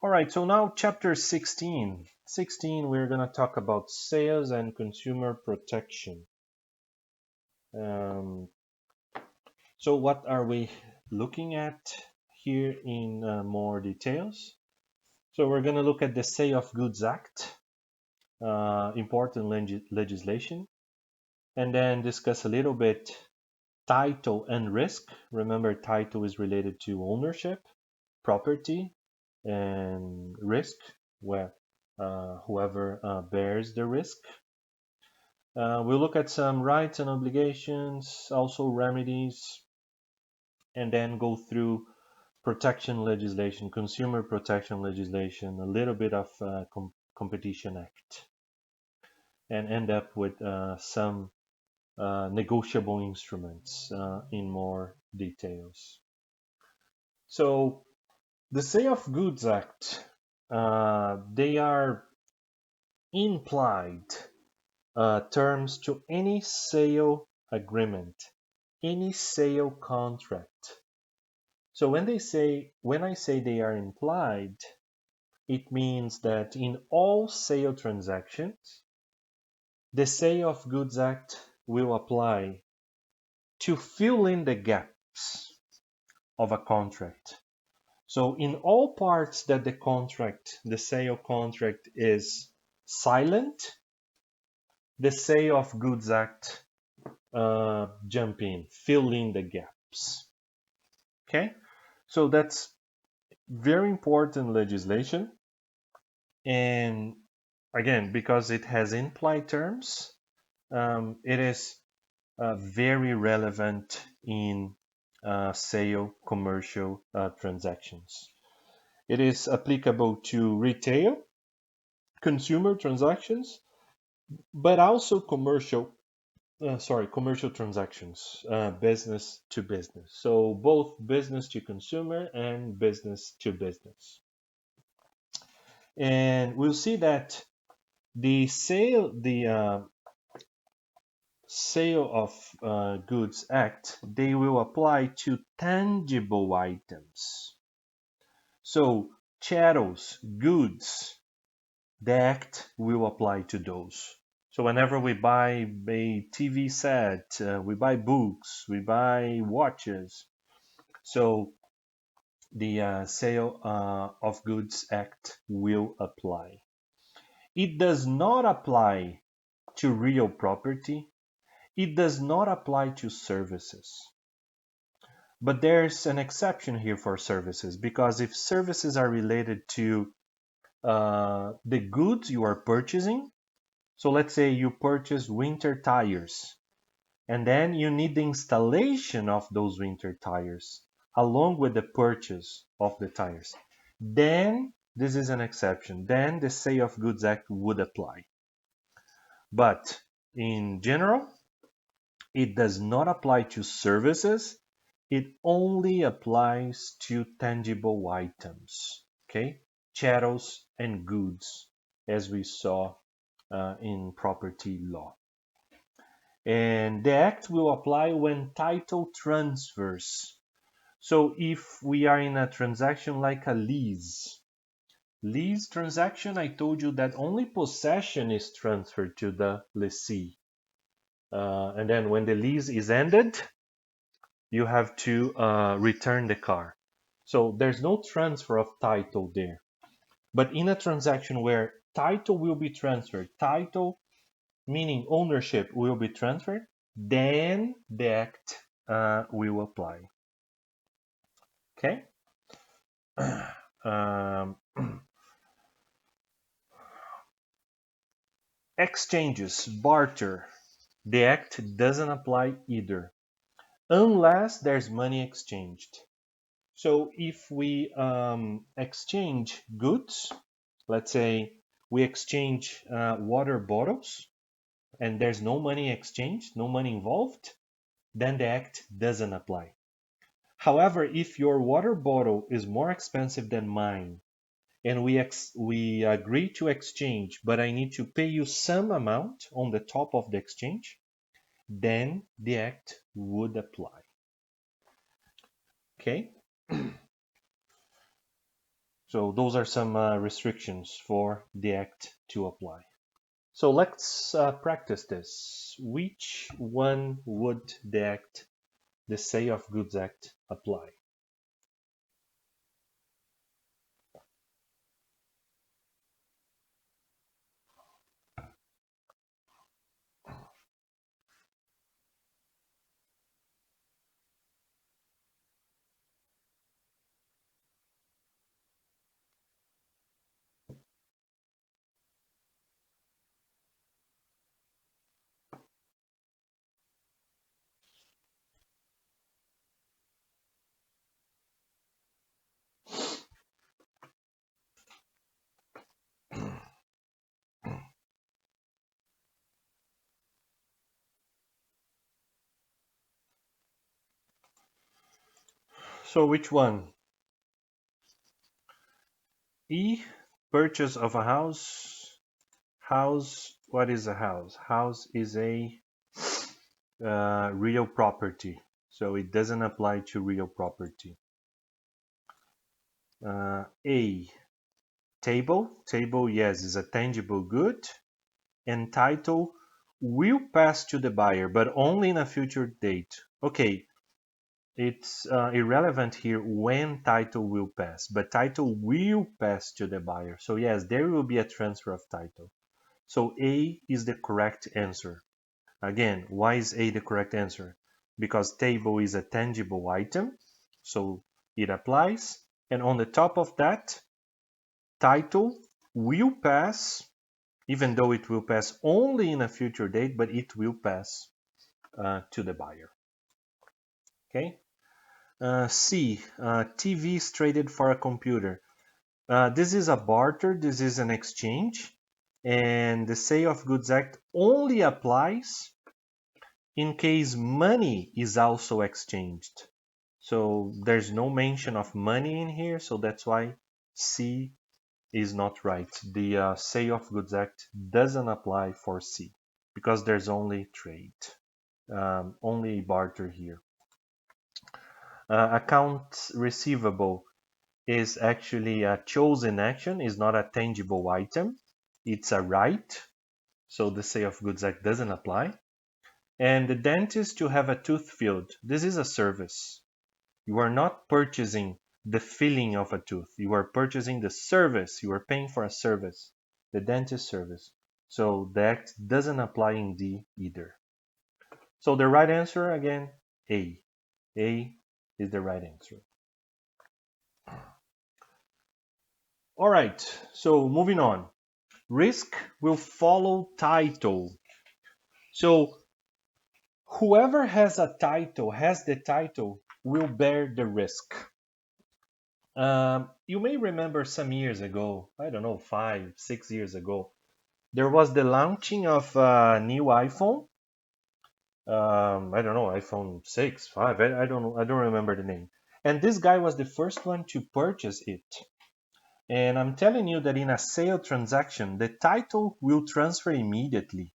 All right, so now chapter 16. 16, we're going to talk about sales and consumer protection. Um, so what are we looking at here in more details? So we're going to look at the Sale of Goods Act, important legislation, and then discuss a little bit title and risk. Remember, title is related to ownership, property, and risk, where whoever bears the risk. We'll look at some rights and obligations, also remedies, and then go through protection legislation, consumer protection legislation, a little bit of Competition Act, and end up with some negotiable instruments in more details. So the Sale of Goods Act, they are implied terms to any sale agreement, any sale contract. So when I say they are implied, it means that in all sale transactions, the Sale of Goods Act will apply to fill in the gaps of a contract. So in all parts that the sale contract is silent, the Sale of Goods Act jump in, fill in the gaps. Okay, so that's very important legislation, and again, because it has implied terms, it is very relevant in sale commercial transactions. It is applicable to retail, consumer transactions, but also commercial transactions, business to business. So both business to consumer and business to business. And we'll see that the Sale of Goods Act, they will apply to tangible items. So chattels, goods, the act will apply to those. So whenever we buy a TV set, we buy books, we buy watches. So the Sale of Goods Act will apply. It does not apply to real property. It does not apply to services. But there's an exception here for services, because if services are related to the goods you are purchasing, so let's say you purchase winter tires, and then you need the installation of those winter tires along with the purchase of the tires, then this is an exception. Then the Sale of Goods Act would apply. But in general, it does not apply to services. It only applies to tangible items, okay? Chattels and goods, as we saw in property law. And the act will apply when title transfers. So if we are in a transaction like a lease transaction, I told you that only possession is transferred to the lessee. And then when the lease is ended, you have to return the car. So there's no transfer of title there. But in a transaction where title will be transferred, title meaning ownership will be transferred, then the act will apply. Okay? Exchanges, barter, the act doesn't apply either, unless there's money exchanged. So if we exchange goods, let's say we exchange water bottles, and there's no money exchanged, no money involved, then the act doesn't apply. However, if your water bottle is more expensive than mine, and we agree to exchange, but I need to pay you some amount on the top of the exchange, then the act would apply. Okay? So those are some restrictions for the act to apply. So let's practice this. Which one would the Sale of Goods Act apply? So which one? E, purchase of a house. House, what is a house? House is a real property, so it doesn't apply to real property. A, table. Table, yes, is a tangible good. And title will pass to the buyer, but only in a future date. Okay, it's irrelevant here when title will pass, but title will pass to the buyer. So yes, there will be a transfer of title. So A is the correct answer. Again, why is A the correct answer? Because table is a tangible item, so it applies. And on the top of that, title will pass, even though it will pass only in a future date, but it will pass to the buyer. Okay. C, TV is traded for a computer. This is a barter, this is an exchange, and the Sale of Goods Act only applies in case money is also exchanged. So there's no mention of money in here, so that's why C is not right. The Sale of Goods Act doesn't apply for C because there's only trade, only barter here. Accounts receivable is actually a chosen action, is not a tangible item. It's a right, so the Sale of Goods Act doesn't apply. And the dentist to have a tooth filled. This is a service. You are not purchasing the filling of a tooth. You are purchasing the service. You are paying for a service, the dentist service. So the act doesn't apply in D either. So the right answer again, A. A is the right answer. All right, so moving on. Risk will follow title. So whoever has the title, will bear the risk. You may remember some years ago, I don't know, 5, 6 years ago, there was the launching of a new iPhone. I don't know, iPhone 6, 5, I don't know, I don't remember the name. And this guy was the first one to purchase it. And I'm telling you that in a sale transaction, the title will transfer immediately,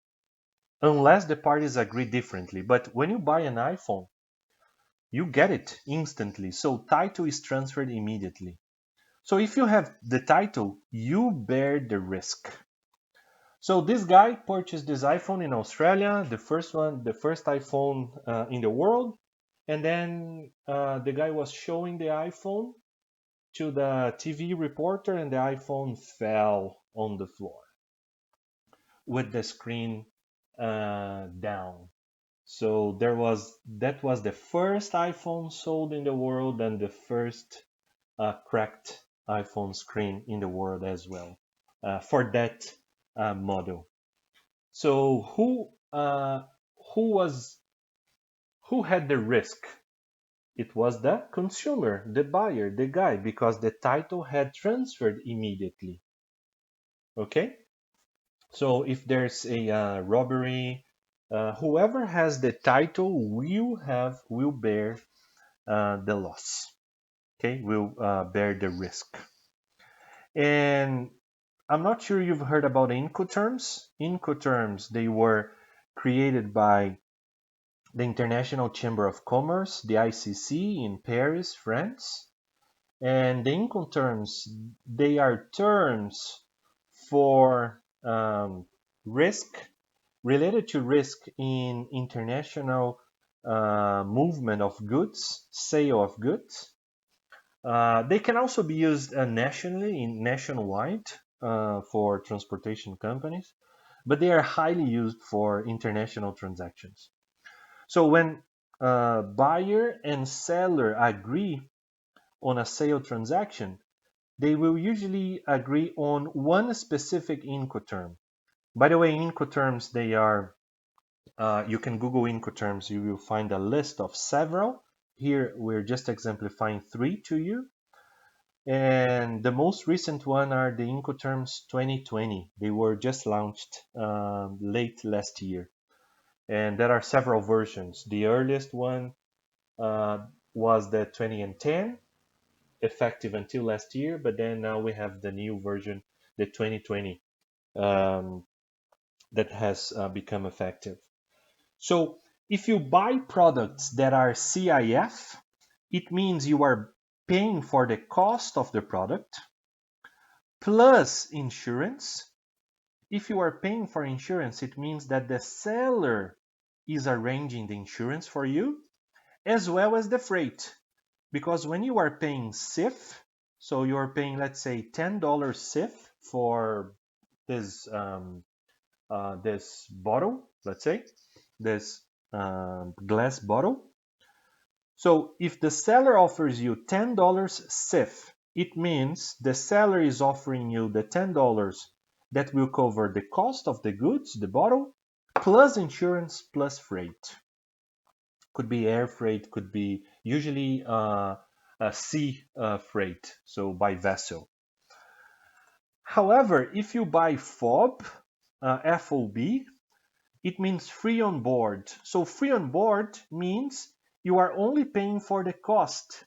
unless the parties agree differently. But when you buy an iPhone, you get it instantly. So title is transferred immediately. So if you have the title, you bear the risk. So this guy purchased this iPhone in Australia, the first one, the first iPhone in the world. And then the guy was showing the iPhone to the TV reporter, and the iPhone fell on the floor with the screen down. So that was the first iPhone sold in the world and the first cracked iPhone screen in the world as well for that model. So who was who had the risk? It was the consumer, the buyer, the guy, because the title had transferred immediately. Okay, so if there's a robbery, whoever has the title will bear the loss. Okay, will bear the risk. And I'm not sure you've heard about Incoterms. Incoterms, they were created by the International Chamber of Commerce, the ICC in Paris, France. And the Incoterms, they are terms for risk, related to risk in international movement of goods, sale of goods. They can also be used nationally, nationwide, for transportation companies, but they are highly used for international transactions. So when buyer and seller agree on a sale transaction, they will usually agree on one specific Incoterm. By the way, Incoterms, they are, you can Google Incoterms, you will find a list of several. Here, we're just exemplifying three to you. And the most recent one are the Incoterms 2020. They were just launched late last year. And there are several versions. The earliest one was the 20 and 10, effective until last year, but then now we have the new version, the 2020, um, that has become effective. So if you buy products that are CIF, it means you are paying for the cost of the product plus insurance. If you are paying for insurance, it means that the seller is arranging the insurance for you as well as the freight. Because when you are paying CIF, so you are paying, let's say, $10 CIF for this this bottle, let's say, this glass bottle. So if the seller offers you $10 CIF, it means the seller is offering you the $10 that will cover the cost of the goods, the bottle, plus insurance, plus freight. Could be air freight, could be usually a sea freight, so by vessel. However, if you buy FOB, FOB, it means free on board. So free on board means you are only paying for the cost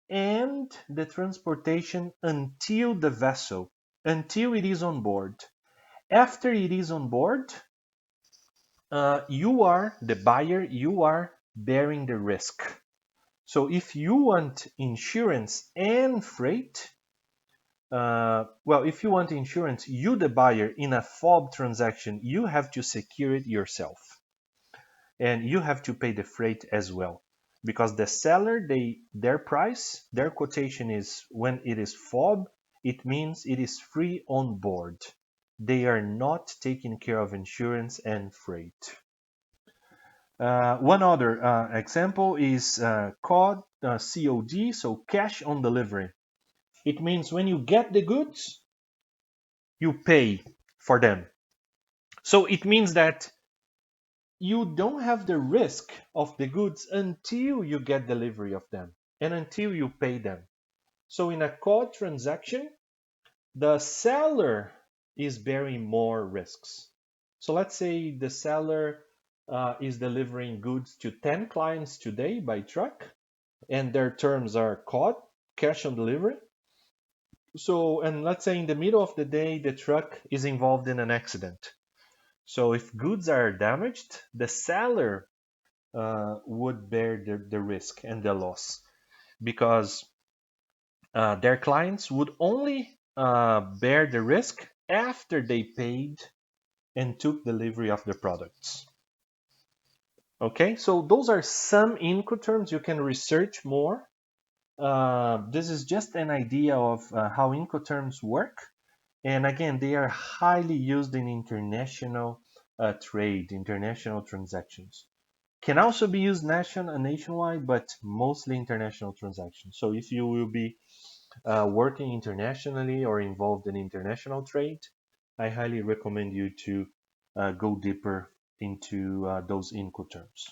and the transportation until the vessel, until it is on board. After it is on board, you are the buyer, you are bearing the risk. So if you want insurance and freight, well, if you want insurance, you, the buyer, in a FOB transaction, you have to secure it yourself. And you have to pay the freight as well. Because the seller, their price, their quotation is when it is FOB, it means it is free on board. They are not taking care of insurance and freight. One other example is COD, COD, so cash on delivery. It means when you get the goods, you pay for them. So it means that you don't have the risk of the goods until you get delivery of them and until you pay them. So in a COD transaction, the seller is bearing more risks. So let's say the seller is delivering goods to 10 clients today by truck, and their terms are COD, cash on delivery. So, and let's say in the middle of the day, the truck is involved in an accident. So if goods are damaged, the seller would bear the risk and the loss because their clients would only bear the risk after they paid and took delivery of the products. Okay, so those are some Incoterms. You can research more. This is just an idea of how Incoterms work. And again, they are highly used in international trade, international transactions. Can also be used nationwide, but mostly international transactions. So if you will be working internationally or involved in international trade, I highly recommend you to go deeper into those Incoterms.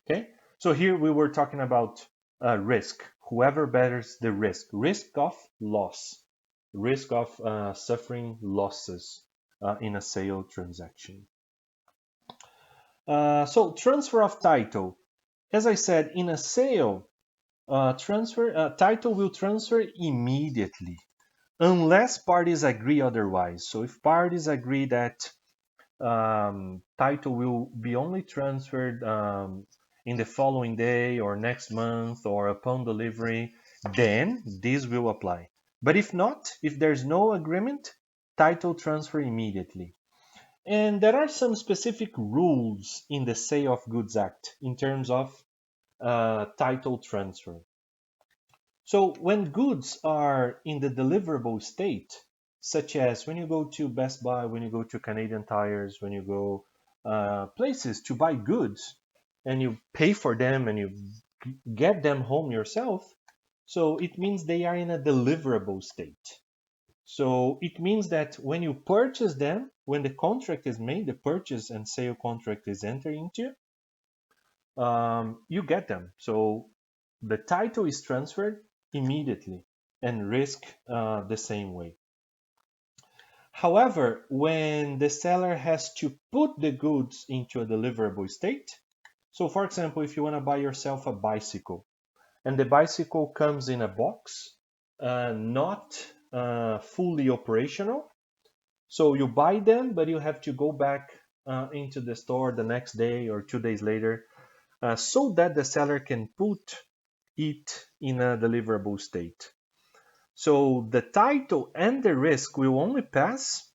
Okay, so here we were talking about risk. Whoever bears the risk of loss, risk of suffering losses in a sale transaction. So transfer of title. As I said, in a sale, title will transfer immediately unless parties agree otherwise. So if parties agree that title will be only transferred in the following day or next month or upon delivery, then this will apply. But if not, if there's no agreement, title transfer immediately. And there are some specific rules in the Sale of Goods Act in terms of title transfer. So when goods are in the deliverable state, such as when you go to Best Buy, when you go to Canadian Tires, when you go places to buy goods, and you pay for them and you get them home yourself, so it means they are in a deliverable state. So it means that when you purchase them, when the contract is made, the purchase and sale contract is entered into, you get them. So the title is transferred immediately and risk the same way. However, when the seller has to put the goods into a deliverable state, so for example, if you want to buy yourself a bicycle and the bicycle comes in a box, not fully operational, so you buy them, but you have to go back into the store the next day or 2 days later so that the seller can put it in a deliverable state. So the title and the risk will only pass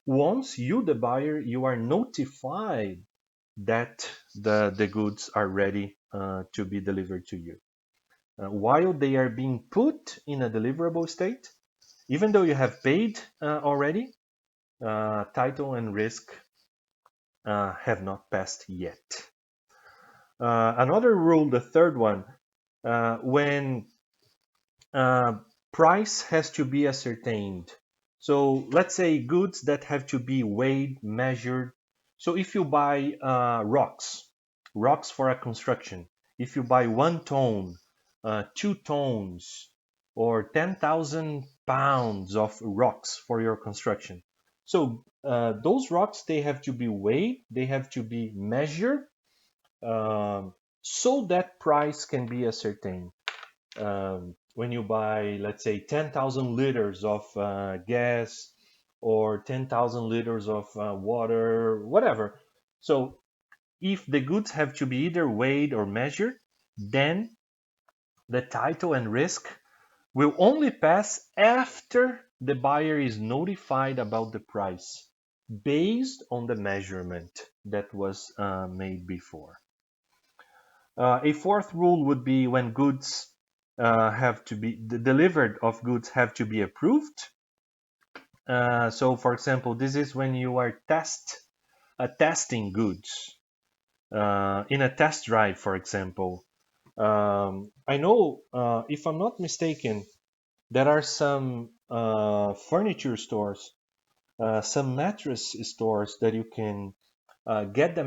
once you, the buyer, you are notified that the goods are ready to be delivered to you. While they are being put in a deliverable state, even though you have paid already, title and risk have not passed yet. Another rule, the third one, when uh, price has to be ascertained. So let's say goods that have to be weighed, measured. So if you buy rocks for a construction, if you buy 1 ton, 2 tons, or 10,000 pounds of rocks for your construction. So those rocks, they have to be weighed, they have to be measured, so that price can be ascertained. When you buy, let's say, 10,000 liters of gas or 10,000 liters of water, whatever. So if the goods have to be either weighed or measured, then the title and risk will only pass after the buyer is notified about the price based on the measurement that was made before. A fourth rule would be when goods have to be delivered of goods have to be approved. So, for example, this is when you are testing goods in a test drive, for example. I know, if I'm not mistaken, there are some furniture stores, some mattress stores that you can get the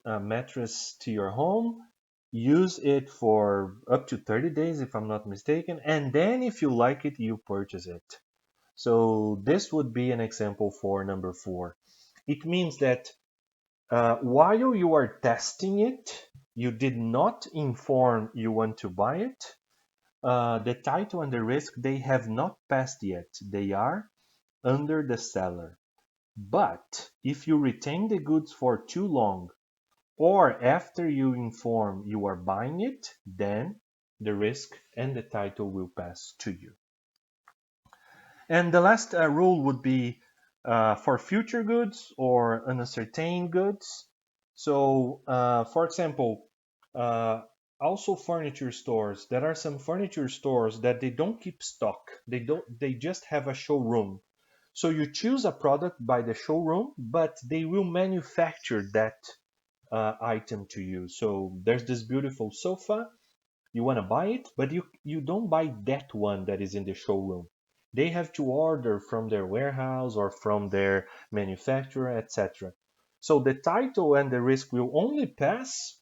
mattress to your home, use it for up to 30 days, if I'm not mistaken, and then if you like it, you purchase it. So this would be an example for number 4. It means that while you are testing it, you did not inform you want to buy it. The title and the risk, they have not passed yet. They are under the seller. But if you retain the goods for too long, or after you inform you are buying it, then the risk and the title will pass to you. And the last rule would be for future goods or unascertained goods. So, for example, uh, also furniture stores. There are some furniture stores that they don't keep stock. They don't. They just have a showroom. So you choose a product by the showroom, but they will manufacture that item to you. So there's this beautiful sofa. You want to buy it, but you don't buy that one that is in the showroom. They have to order from their warehouse or from their manufacturer, etc. So the title and the risk will only pass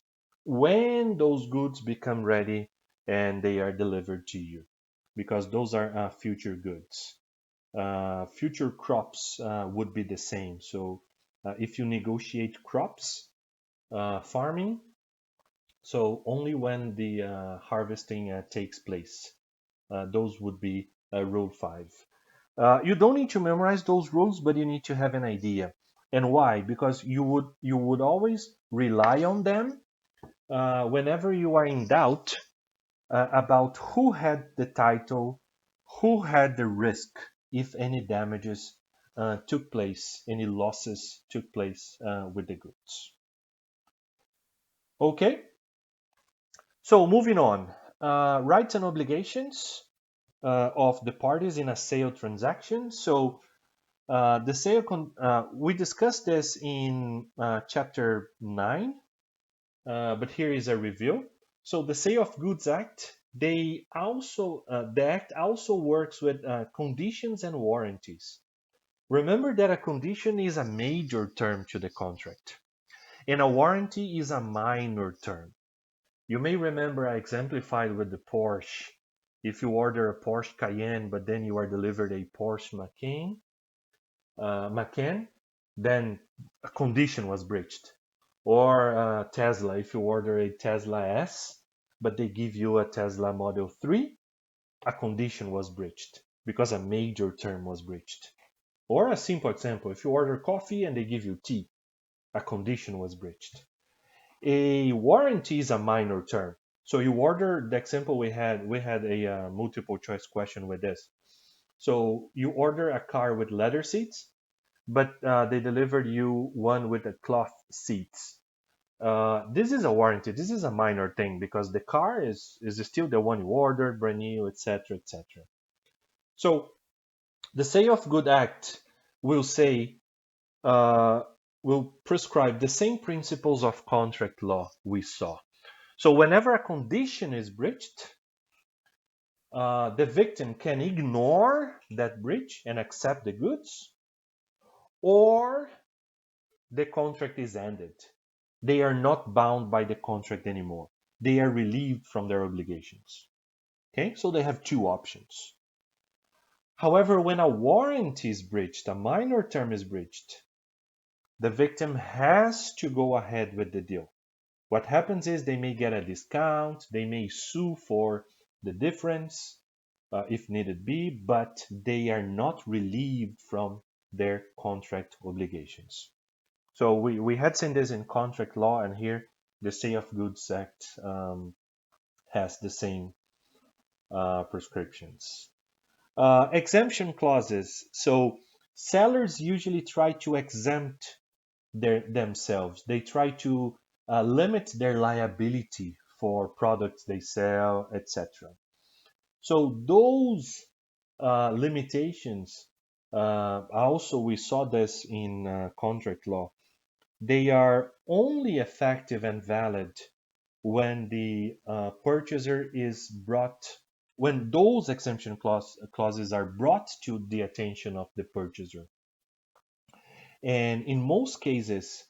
when those goods become ready and they are delivered to you, because those are future goods. Future crops would be the same. So if you negotiate crops, farming, so only when the harvesting takes place. Those would be rule 5. You don't need to memorize those rules, but you need to have an idea. And why? Because you would always rely on them whenever you are in doubt about who had the title, who had the risk if any damages took place, any losses took place with the goods. Okay, so moving on. Rights and obligations of the parties in a sale transaction. So the sale, we discussed this in chapter 9, but here is a review. So the Sale of Goods Act, the act also works with conditions and warranties. Remember that a condition is a major term to the contract, and a warranty is a minor term. You may remember I exemplified with the Porsche. If you order a Porsche Cayenne, but then you are delivered a Porsche Macan, then a condition was breached. Or Tesla, if you order a Tesla S, but they give you a Tesla Model 3, a condition was breached because a major term was breached. Or a simple example, if you order coffee and they give you tea, a condition was breached. A warranty is a minor term. So you order the example we had a multiple choice question with this. So you order a car with leather seats, but they delivered you one with the cloth seats. This is a warranty. This is a minor thing because the car is still the one you ordered, brand new, etc., etc. So the Sale of Good Act will say uh, will prescribe the same principles of contract law we saw. So whenever a condition is breached, the victim can ignore that breach and accept the goods, or the contract is ended. They are not bound by the contract anymore. They are relieved from their obligations. Okay, so they have two options. However, when a warranty is breached, a minor term is breached, the victim has to go ahead with the deal. What happens is they may get a discount, they may sue for the difference if needed be, but they are not relieved from their contract obligations. So we had seen this in contract law, and here the Sale of Goods Act has the same prescriptions. Exemption clauses. So sellers usually try to exempt themselves. They try to limit their liability for products they sell, etc. So those limitations, also we saw this in contract law, they are only effective and valid when the purchaser is brought, when those clauses are brought to the attention of the purchaser. And in most cases,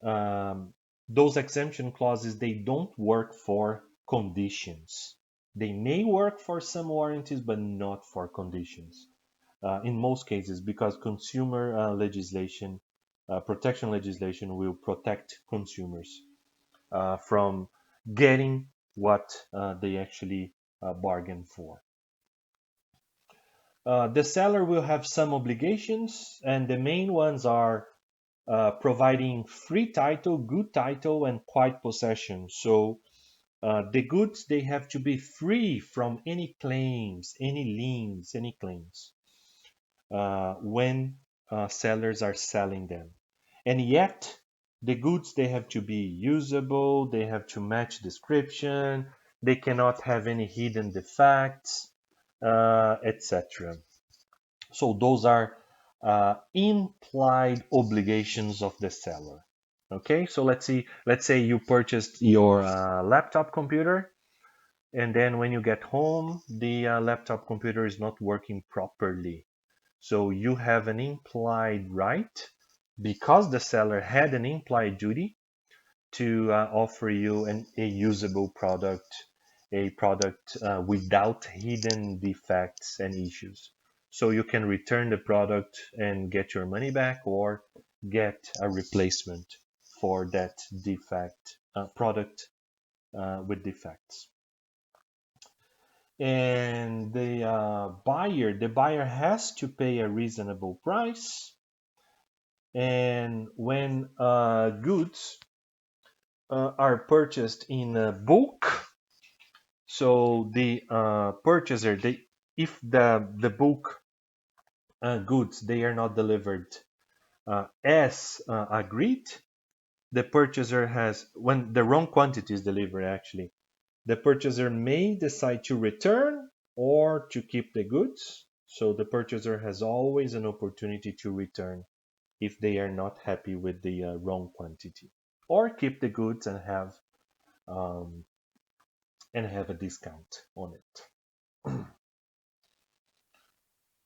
um, those exemption clauses, they don't work for conditions. They may work for some warranties, but not for conditions. In most cases, because consumer legislation, protection legislation will protect consumers from getting what they actually bargain for. The seller will have some obligations, and the main ones are providing free title, good title, and quiet possession. So the goods, they have to be free from any claims, any liens, any claims when sellers are selling them. And yet, the goods, they have to be usable, they have to match description, they cannot have any hidden defects, etc. So those are implied obligations of the seller. Okay, so let's say you purchased your laptop computer, and then when you get home, the laptop computer is not working properly. So you have an implied right, because the seller had an implied duty to offer you a usable product, a product without hidden defects and issues. So you can return the product and get your money back, or get a replacement for that defect product with defects. And the buyer has to pay a reasonable price. And when goods are purchased in bulk, So the purchaser, if the bulk goods they are not delivered as agreed, the purchaser has, when the wrong quantity is delivered actually, the purchaser may decide to return or to keep the goods. So the purchaser has always an opportunity to return if they are not happy with the wrong quantity, or keep the goods um, and have a discount on it.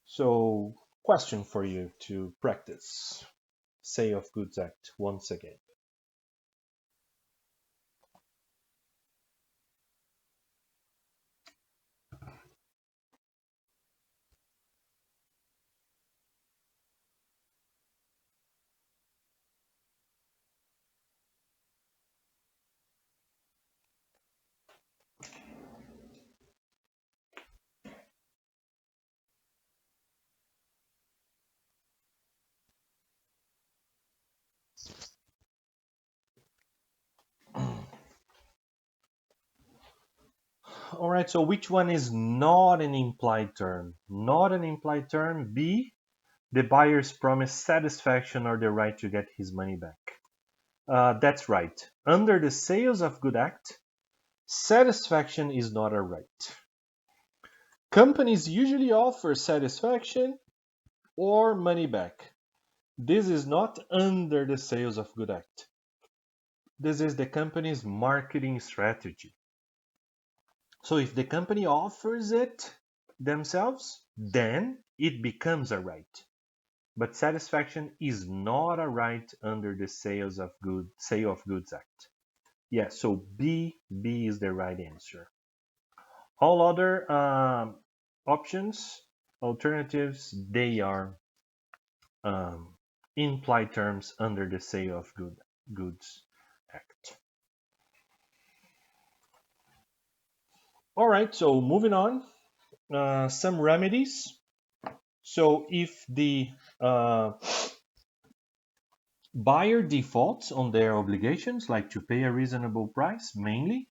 So, question for you to practice. Say of Goods Act once again. All right, so which one is not an implied term? Not an implied term. B, the buyer's promise satisfaction or the right to get his money back. That's right. Under the Sales of Good Act, satisfaction is not a right. Companies usually offer satisfaction or money back. This is not under the Sales of Good Act. This is the company's marketing strategy. So if the company offers it themselves, then it becomes a right. But satisfaction is not a right under the Sale of Goods Act. Yeah, so B is the right answer. All other options, alternatives, they are um, implied terms under the Goods Act. All right, so moving on, some remedies. So if the uh, buyer defaults on their obligations, like to pay a reasonable price, mainly,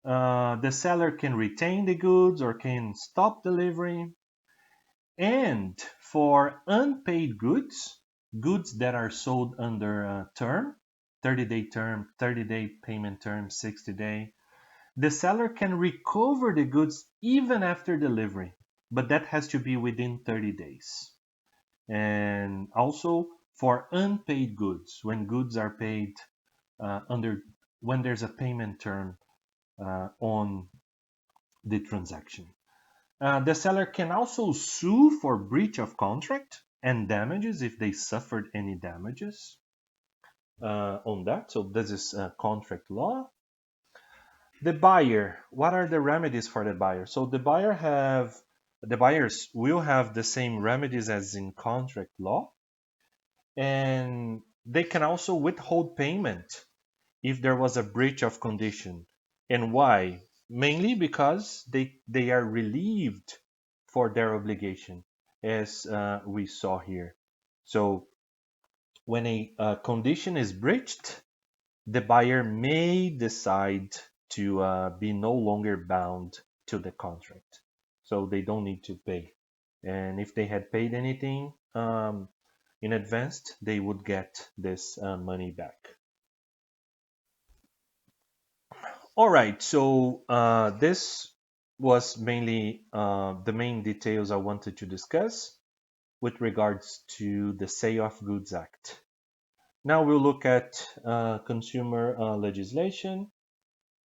the seller can retain the goods or can stop delivery. And for unpaid goods, goods that are sold under a term, 30-day term, 30-day payment term, 60-day, the seller can recover the goods even after delivery, but that has to be within 30 days. And also for unpaid goods, when goods are paid under when there's a payment term on the transaction. The seller can also sue for breach of contract and damages if they suffered any damages on that. So this is contract law. The buyer, what are the remedies for the buyer? So the buyers will have the same remedies as in contract law, and they can also withhold payment if there was a breach of condition. And why? Mainly because they are relieved for their obligation, as we saw here. So when a condition is breached, the buyer may decide to be no longer bound to the contract. So they don't need to pay. And if they had paid anything in advance, they would get this money back. All right, so this was mainly the main details I wanted to discuss with regards to the Sale of Goods Act. Now we'll look at consumer legislation.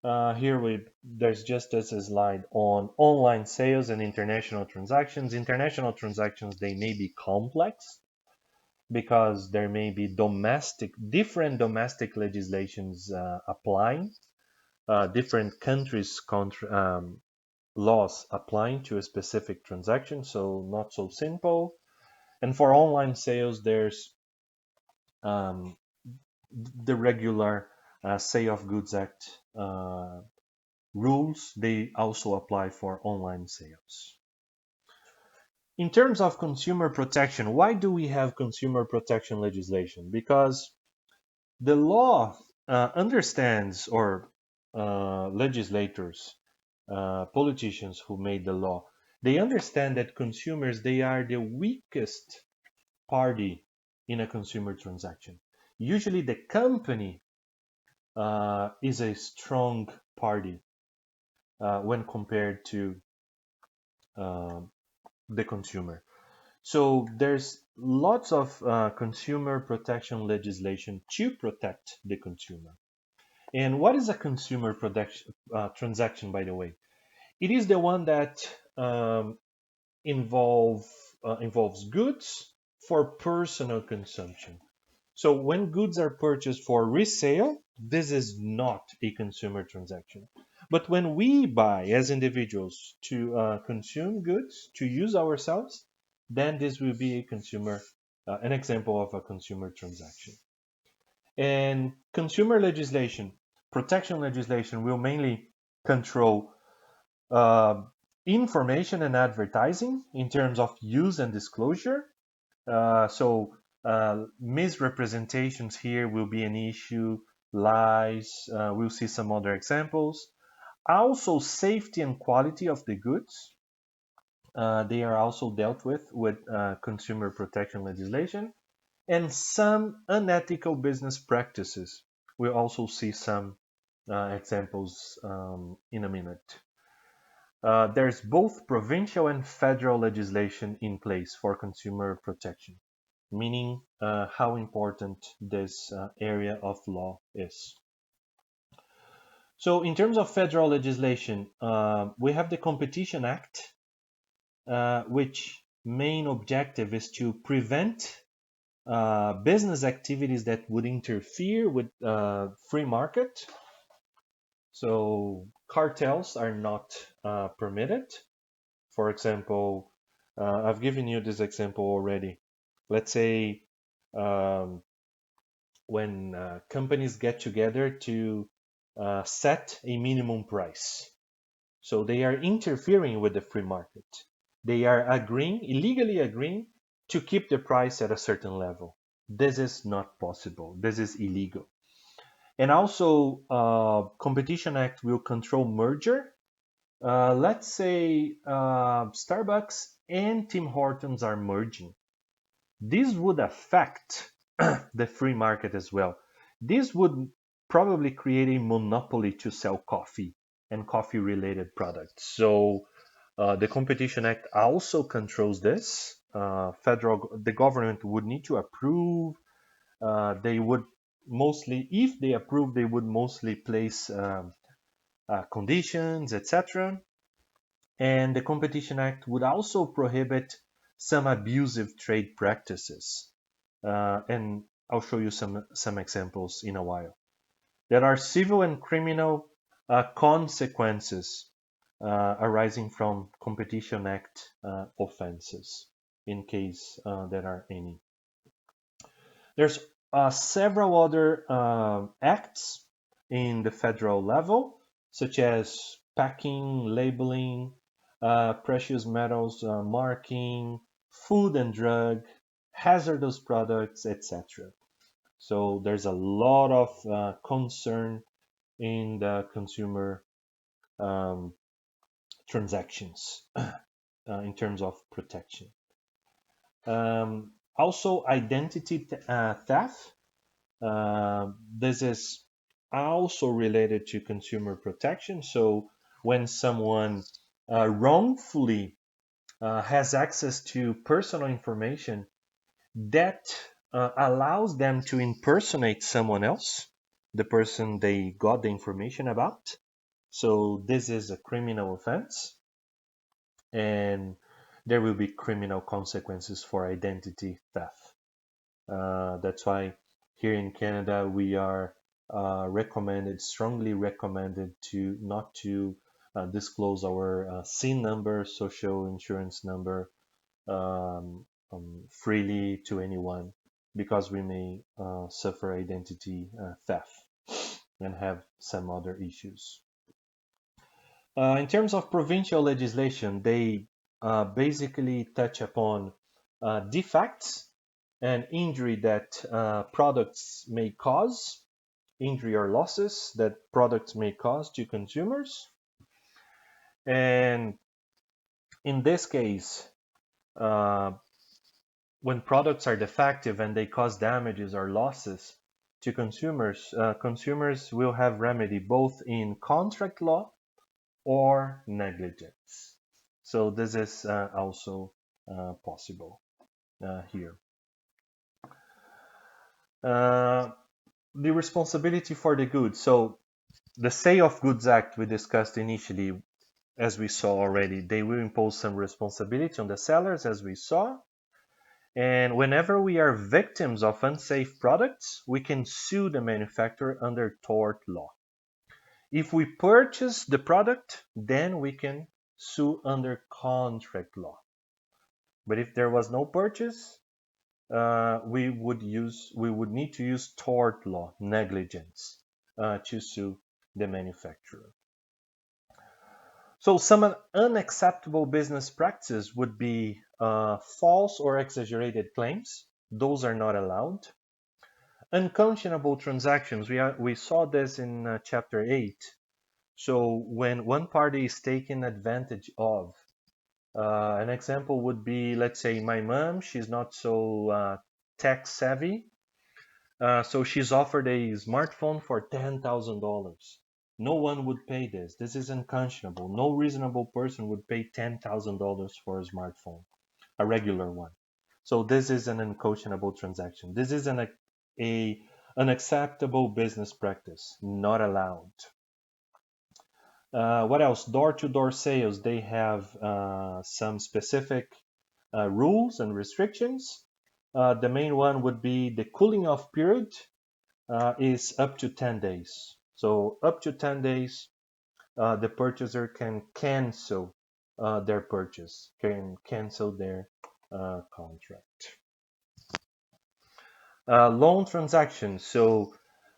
There's just as a slide on online sales and international transactions. International transactions, they may be complex because there may be different domestic legislations applying, different countries' laws applying to a specific transaction, so not so simple. And for online sales, there's um, the regular Sale of Goods Act rules. They also apply for online sales. In terms of consumer protection, why do we have consumer protection legislation? Because the law understands, or legislators politicians who made the law, they understand that consumers, they are the weakest party in a consumer transaction. Usually the company is a strong party when compared to uh, the consumer. So there's lots of consumer protection legislation to protect the consumer. And what is a consumer protection transaction, by the way? It is the one that involve involves goods for personal consumption. So when goods are purchased for resale, this is not a consumer transaction. But when we buy as individuals to consume goods to use ourselves, then this will be a consumer, an example of a consumer transaction. And consumer legislation, protection legislation, will mainly control uh, information and advertising in terms of use and disclosure. Misrepresentations here will be an issue, lies, we'll see some other examples. Also, safety and quality of the goods. They are also dealt with consumer protection legislation. And some unethical business practices. We'll also see some examples in a minute. There's both provincial and federal legislation in place for consumer protection, meaning how important this area of law is. So, in terms of federal legislation, we have the Competition Act, which main objective is to prevent business activities that would interfere with free market. So, cartels are not permitted. For example, I've given you this example already. Let's say um, when companies get together to set a minimum price. So they are interfering with the free market. They are agreeing, illegally agreeing, to keep the price at a certain level. This is not possible. This is illegal. And also, Competition Act will control merger. Let's say Starbucks and Tim Hortons are merging. This would affect the free market as well. This would probably create a monopoly to sell coffee and coffee related products. So the Competition Act also controls this. The government would need to approve. They would mostly, if they approve, they would mostly place conditions, etc. And the Competition Act would also prohibit some abusive trade practices. And I'll show you some examples in a while. There are civil and criminal consequences arising from Competition Act offenses, in case there are any. There's several other acts in the federal level, such as packing, labeling, precious metals marking, food and drug, hazardous products, etc. So there's a lot of concern in the consumer um, transactions in terms of protection. Also, identity theft. This is also related to consumer protection. So when someone wrongfully has access to personal information that allows them to impersonate someone else, the person they got the information about. So this is a criminal offense, and there will be criminal consequences for identity theft. That's why here in Canada we are strongly recommended to not to disclose our SIN number, social insurance number, freely to anyone, because we may suffer identity theft and have some other issues. In terms of provincial legislation, they basically touch upon defects and injury that products may cause, injury or losses that products may cause to consumers. And in this case, uh, when products are defective and they cause damages or losses to consumers, consumers will have remedy both in contract law or negligence. So this is also possible here. Uh, the responsibility for the goods. So the Sale of Goods Act we discussed initially, as we saw already, they will impose some responsibility on the sellers, as we saw. And whenever we are victims of unsafe products, we can sue the manufacturer under tort law. If we purchase the product, then we can sue under contract law. But if there was no purchase, we would need to use tort law, negligence, to sue the manufacturer. So some unacceptable business practices would be false or exaggerated claims. Those are not allowed. Unconscionable transactions. We saw this in chapter 8. So when one party is taken advantage of, an example would be, let's say, my mom, she's not so tech savvy. So she's offered a smartphone for $10,000. No one would pay this. This is unconscionable. No reasonable person would pay $10,000 for a smartphone, a regular one. So this is an unconscionable transaction. This is a unacceptable business practice, not allowed. What else? Door-to-door sales. They have some specific rules and restrictions. The main one would be the cooling off period is up to 10 days. So up to 10 days, the purchaser can cancel their purchase, can cancel their contract. Loan transactions. So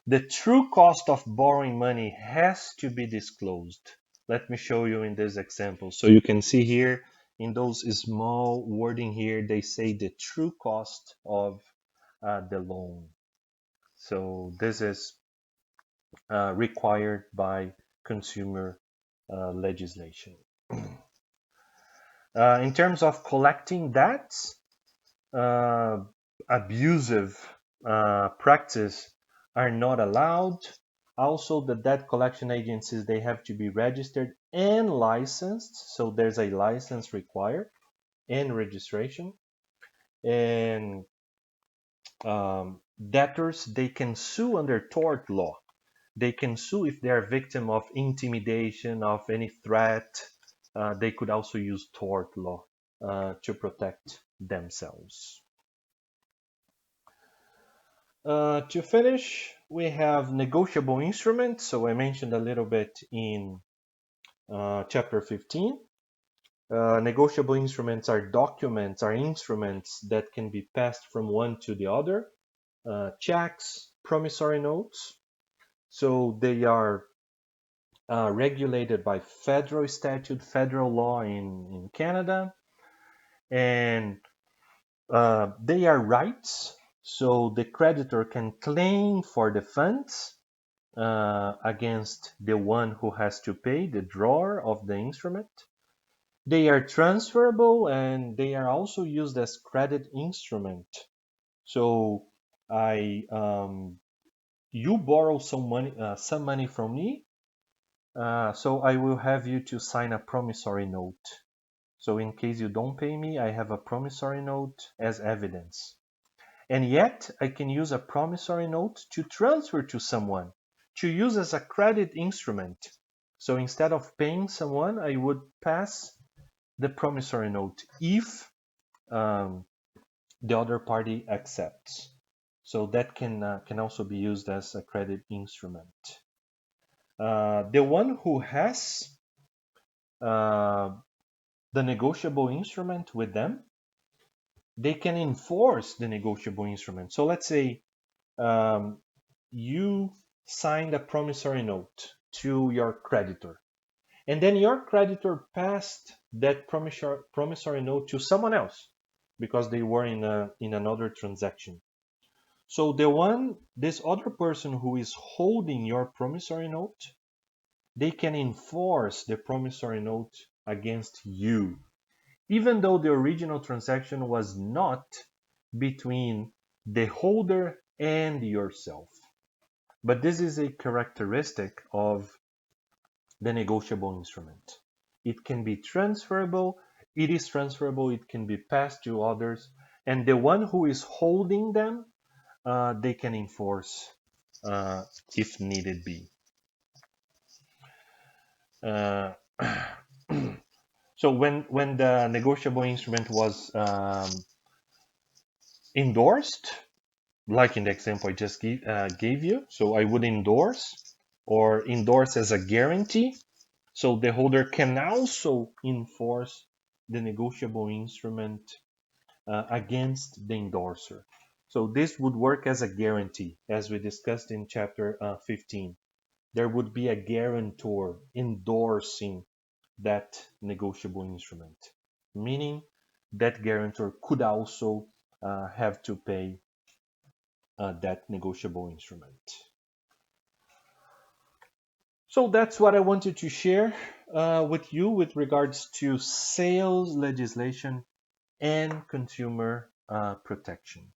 the true cost of borrowing money has to be disclosed. Let me show you in this example. So you can see here in those small wording here, they say the true cost of the loan. So this is required by consumer legislation. In terms of collecting debts, abusive practice are not allowed. Also, the debt collection agencies, they have to be registered and licensed. So there's a license required and registration. And debtors, they can sue under tort law. They can sue if they are victim of intimidation, of any threat. They could also use tort law to protect themselves. To finish, we have negotiable instruments. So I mentioned a little bit in chapter 15. Negotiable instruments are documents, are instruments that can be passed from one to the other. Checks, promissory notes. So they are regulated by federal statute, federal law in Canada. And they are rights. So the creditor can claim for the funds against the one who has to pay, the drawer of the instrument. They are transferable and they are also used as credit instrument. So you borrow some money from me, so I will have you to sign a promissory note. So in case you don't pay me, I have a promissory note as evidence. And yet I can use a promissory note to transfer to someone, to use as a credit instrument. So instead of paying someone, I would pass the promissory note if the other party accepts. So that can also be used as a credit instrument. The one who has the negotiable instrument with them, they can enforce the negotiable instrument. So let's say you signed a promissory note to your creditor, and then your creditor passed that promissory note to someone else because they were in another transaction. So this other person who is holding your promissory note, they can enforce the promissory note against you, even though the original transaction was not between the holder and yourself. But this is a characteristic of the negotiable instrument. It can be transferable, it is transferable, it can be passed to others, and the one who is holding them, they can enforce if needed be. Uh, so when the negotiable instrument was endorsed, like in the example I just gave you, so I would endorse or endorse as a guarantee. So the holder can also enforce the negotiable instrument against the endorser. So this would work as a guarantee, as we discussed in chapter 15. There would be a guarantor endorsing that negotiable instrument, meaning that guarantor could also have to pay that negotiable instrument. So that's what I wanted to share with you with regards to sales legislation and consumer protection.